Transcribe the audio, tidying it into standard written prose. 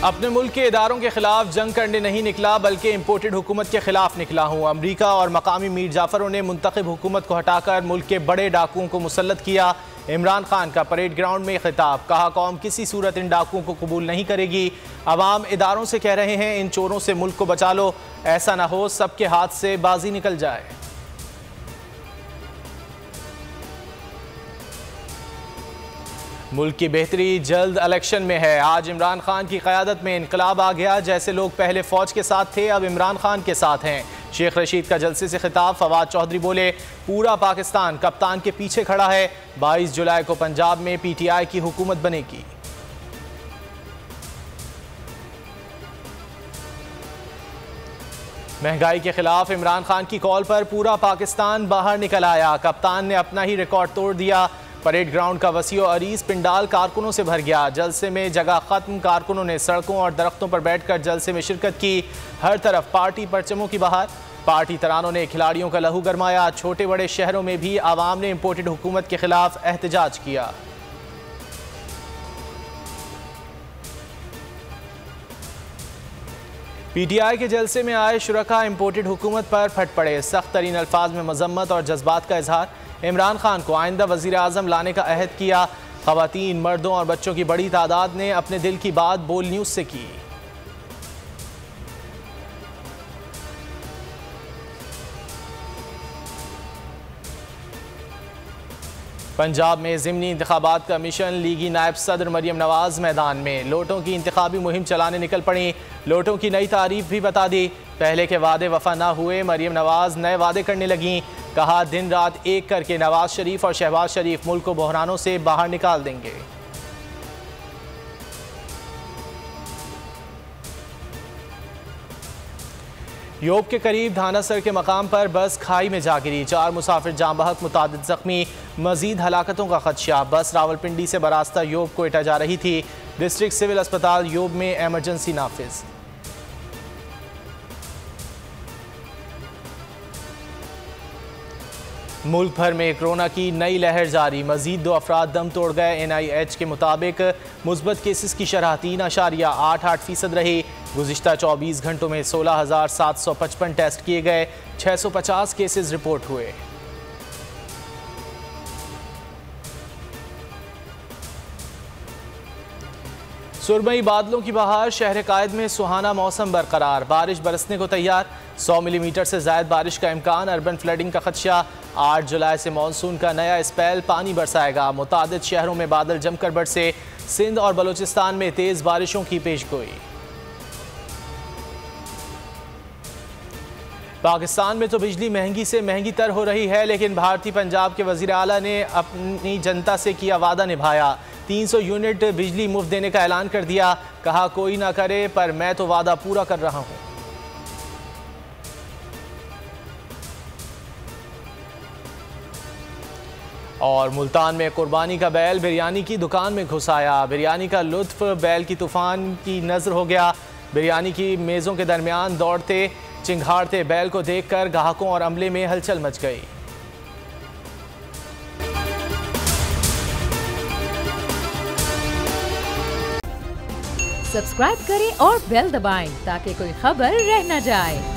अपने मुल्क के इदारों के खिलाफ जंग करने नहीं निकला बल्कि इम्पोर्टेड हुकूमत के खिलाफ निकला हूँ। अमरीका और मकामी मीर जाफरों ने मुंतखब हुकूमत को हटाकर मुल्क के बड़े डाकुओं को मुसल्लत किया। इमरान खान का परेड ग्राउंड में खिताब, कहा कौम किसी सूरत इन डाकुओं को कबूल नहीं करेगी। अवाम इदारों से कह रहे हैं इन चोरों से मुल्क को बचा लो, ऐसा ना हो सबके हाथ से बाजी निकल जाए। मुल्क की बेहतरी जल्द इलेक्शन में है। आज इमरान खान की क़यादत में इनकलाब आ गया। जैसे लोग पहले फ़ौज के साथ थे अब इमरान खान के साथ हैं। शेख रशीद का जलसे से खिताब, फवाद चौधरी बोले पूरा पाकिस्तान कप्तान के पीछे खड़ा है। 22 जुलाई को पंजाब में PTI की हुकूमत बनेगी। महंगाई के खिलाफ इमरान खान की कॉल पर पूरा पाकिस्तान बाहर निकल आया। कप्तान ने अपना ही रिकॉर्ड तोड़ दिया। परेड ग्राउंड का वसीओ अरीज पिंडाल कारकुनों से भर गया। जलसे में जगह खत्म, कारकुनों ने सड़कों और दरख्तों पर बैठकर जलसे में शिरकत की। हर तरफ पार्टी परचमों की बहार। पार्टी तरानों ने खिलाड़ियों का लहू गरमाया। छोटे बड़े शहरों में भी आवाम ने इम्पोर्टेड हुकूमत के खिलाफ एहतजाज किया। PTI के जलसे में आए शुरका इम्पोर्टेड हुकूमत पर फट पड़े। सख्त तरीन अल्फाज में मजम्मत और जज्बात का इजहार। इमरान खान को आइंदा वज़ीर आज़म लाने का अहद किया। ख़वातीन, मर्दों और बच्चों की बड़ी तादाद ने अपने दिल की बात बोल न्यूज़ से की। पंजाब में ज़िमनी इंतखाबात का मिशन, लीगी नायब सदर मरियम नवाज मैदान में। लोटों की इंतखाबी मुहिम चलाने निकल पड़ी। लोटों की नई तारीफ भी बता दी। पहले के वादे वफा ना हुए, मरियम नवाज नए वादे करने लगीं। कहा दिन रात एक करके नवाज शरीफ और शहबाज शरीफ मुल्क को बहरानों से बाहर निकाल देंगे। योब के करीब धानासर के मकाम पर बस खाई में जा गिरी। 4 मुसाफिर जाम बहक, मुतादिद जख्मी। मजीद हलाकतों का खदशा। बस रावलपिंडी से बरास्ता योब को इटा जा रही थी। डिस्ट्रिक्ट सिविल अस्पताल योब में एमरजेंसी नाफिज। मुल्क भर में कोरोना की नई लहर जारी। मजीद 2 अफराद दम तोड़ गए। NIH के मुताबिक मुस्बत केसेस की शरह 3.88% रही। गुज़िश्ता 24 घंटों में 16,755 टेस्ट किए गए। 650 केसेस रिपोर्ट हुए। सुरमई बादलों की बहार, शहर कायद में सुहाना मौसम बरकरार। बारिश बरसने को तैयार। 100 मिलीमीटर से ज़ायद बारिश का इम्कान। अर्बन फ्लडिंग का खदशा। 8 जुलाई से मानसून का नया स्पेल पानी बरसाएगा। मुतादिद शहरों में बादल जमकर बरसे। सिंध और बलूचिस्तान में तेज़ बारिशों की पेशगोई। पाकिस्तान में तो बिजली महंगी से महंगी तर हो रही है, लेकिन भारतीय पंजाब के वज़ीर आला ने अपनी जनता से किया वादा निभाया। 300 यूनिट बिजली मुफ्त देने का ऐलान कर दिया। कहा कोई ना करे पर मैं तो वादा पूरा कर रहा हूँ। और मुल्तान में कुर्बानी का बैल बिरयानी की दुकान में घुस आया। बिरयानी का लुत्फ बैल की तूफान की नज़र हो गया। बिरयानी की मेज़ों के दरमियान दौड़ते चिंघाड़ते बैल को देखकर ग्राहकों और अमले में हलचल मच गई। सब्सक्राइब करें और बेल दबाएं ताकि कोई खबर रह न जाए।